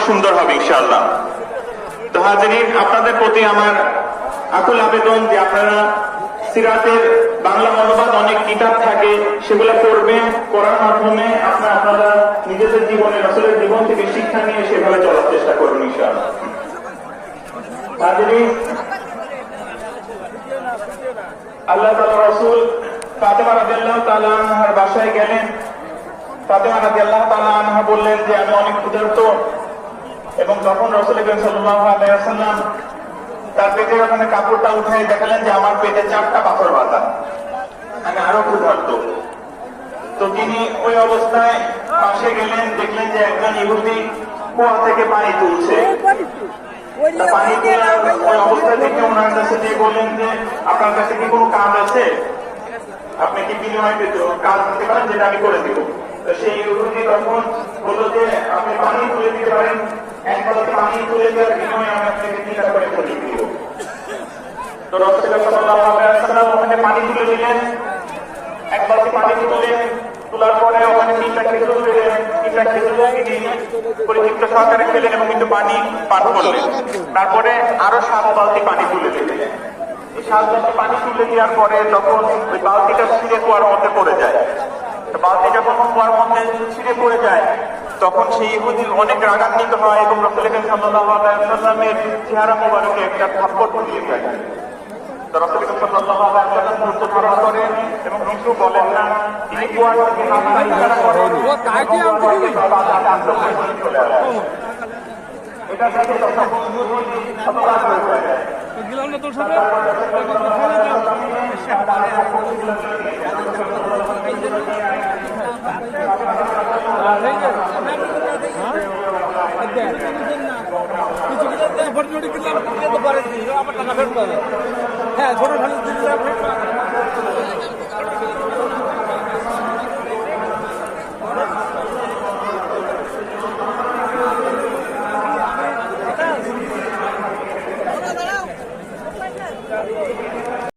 সুন্দর হবে ইনশাআল্লাহ। তো হাজিরিন, আপনাদের প্রতি আমার আকুল আবেদন যে আপনারা সিরাতের বাংলা অনুবাদ অনেক কিতাব থাকে, সেগুলো পড়বেন, পড়ার মাধ্যমে আপনারা নিজেদের জীবনে রাসূলের জীবন থেকে শিক্ষা নিয়ে সেভাবে চলার চেষ্টা করবেন ইনশাআল্লাহ। হাজিরিন, আল্লাহ তাআলা রাসূল ফাতেমা রাদিয়াল্লাহু তাআলা আনহার বাসায় গেলেন। ফাতেমা রাদিয়াল্লাহু তাআলা আনহা বললেন যে আমি অনেক ক্ষুধার্ত, এবং তখন রাসূল সাল্লাল্লাহু আলাইহি ওয়াসাল্লাম তার পেটের ওখানে কাপড়টা উঠাই দেখালেন যে আমার পেটে 4টা পাথর বাঁধা, আমি আরো ক্ষুধার্ত। তো তিনি ওই অবস্থায় পাশে গেলেন, দেখলেন যে একজন ইহুদি কুয়া থেকে পানি তুলছে। পানি তোলার ওই অবস্থা থেকে ওনার কাছে দিয়ে বললেন যে আপনার কাছে কি কোনো কাজ আছে, আপনি কি বিনিময় কাজ দিতে পারেন, যেটা আমি করে দিব। তো সেই ইহুদি তখন বললো যে আপনি পানি তুলে দিতে পারেন, এক বালতি পানি তুলে দেওয়ার বিনিময়ে আমি আপনাকে 3 টাকা করে তুলে দিব। তো রাসূল সাল্লাল্লাহু আলাইহি ওয়াসাল্লাম ওখানে পানি তুলে দিলেন। এক বালতি পানি তোলার পরে ওখানে 3টা খেজুর দিলেন। 3টা খেজুর তিনি পরিতৃপ্ত সহকারে খেলেন এবং কিন্তু পানি পান করলেন। তারপরে আরো 7 বালতি পানি তুলে দিলেন। এই 7 বালতি পানি তুলে দেওয়ার পরে তখন ওই বালতিটা ছিঁড়ে কুয়ার মধ্যে পড়ে যায়। বালতি যখন কুয়ার মধ্যে ছিঁড়ে পড়ে যায়, তখন সেই ইহুদি অনেক রাগান্বিত হয় এবং রাসূল সাল্লাল্লাহু আলাইহি ওয়াসাল্লামের চেহারা মোবারকে একটা থাপ্পড় দিয়ে দেয়। তো রাসূল সাল্লাল্লাহু আলাইহি ওয়াসাল্লাম দ্রুত ধারণ করেন এবং কিছু বলেন না, তিনি কুয়ার থেকে হাতটা ইশারা করেন, চলে আসে। এটা থেকে তখন ইহুদি হতবাক হয়ে যায়। গেলাম না তোর সাথে হ্যাঁ ছোট